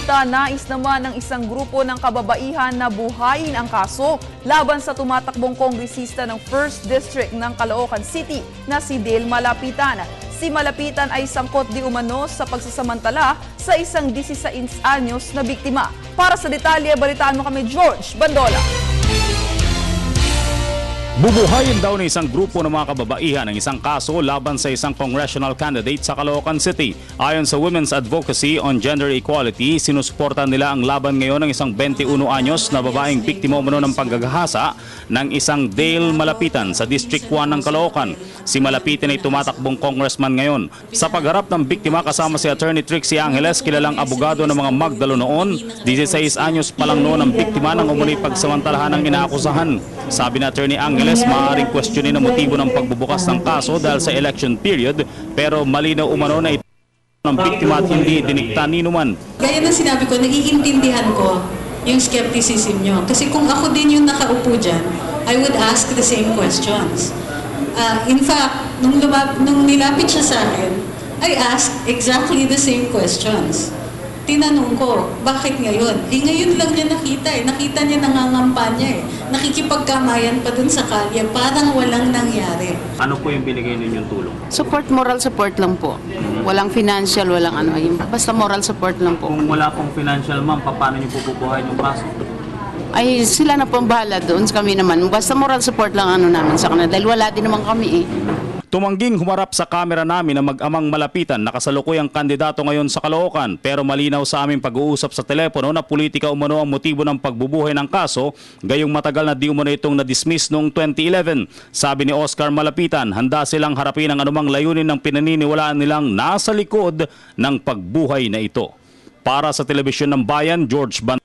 balita, nais naman ng isang grupo ng kababaihan na buhayin ang kaso laban sa tumatakbong kongresista ng 1st District ng Caloocan City na si Dale Malapitan. Si Malapitan ay sangkot di umano sa pagsasamantala sa isang 16 anyos na biktima. Para sa detalye, balitaan mo kami George Bandola. Bubuhayin daw ng isang grupo ng mga kababaihan ang isang kaso laban sa isang congressional candidate sa Caloocan City. Ayon sa Women's Advocacy on Gender Equality, sinusuporta nila ang laban ngayon ng isang 21 anyos na babaeng biktima umano ng panggagahasa ng isang Dale Malapitan sa District 1 ng Caloocan. Si Malapitan ay tumatakbong congressman ngayon. Sa pagharap ng biktima kasama si Attorney Trixie Angeles, kilalang abogado ng mga Magdalo noon, 16 anyos pa lang noon ang biktima ng umunoy pagsamantalahan ng inaakusahan. Sabi ni Attorney Angeles, maaaring questionin ang motibo ng pagbubukas ng kaso dahil sa election period, pero malinaw umano na ito ng biktima at hindi dinikta ni numan. Gaya ng sinabi ko, naiintindihan ko yung skepticism nyo. Kasi kung ako din yung nakaupo dyan, I would ask the same questions. In fact, nung nilapit siya sa akin, I asked exactly the same questions. Tinanong ko, bakit ngayon? Ngayon lang niya nakita eh. Nakita niya nangangampanya eh. Nakikipagkamayan pa dun sa kalye, parang walang nangyari. Ano po yung binigay ninyong tulong? Support, moral support lang po. Walang financial, walang ano. Basta moral support lang po. Kung wala pong financial, ma'am, paano niyo pupubuhayin yung kaso? Ay, sila na pong bahala doon. Kami naman. Basta moral support lang ano namin sa kanila. Dahil wala din naman kami eh. Tumangging humarap sa kamera namin na mag-amang Malapitan na kasalukuyang kandidato ngayon sa Caloocan, pero malinaw sa aming pag-uusap sa telepono na politika umano ang motibo ng pagbubuhay ng kaso, gayong matagal na di umano itong na-dismiss noong 2011. Sabi ni Oscar Malapitan, handa silang harapin ang anumang layunin ng pinaniniwalaan nilang nasa likod ng pagbuhay na ito. Para sa Telebisyon ng Bayan, George Ban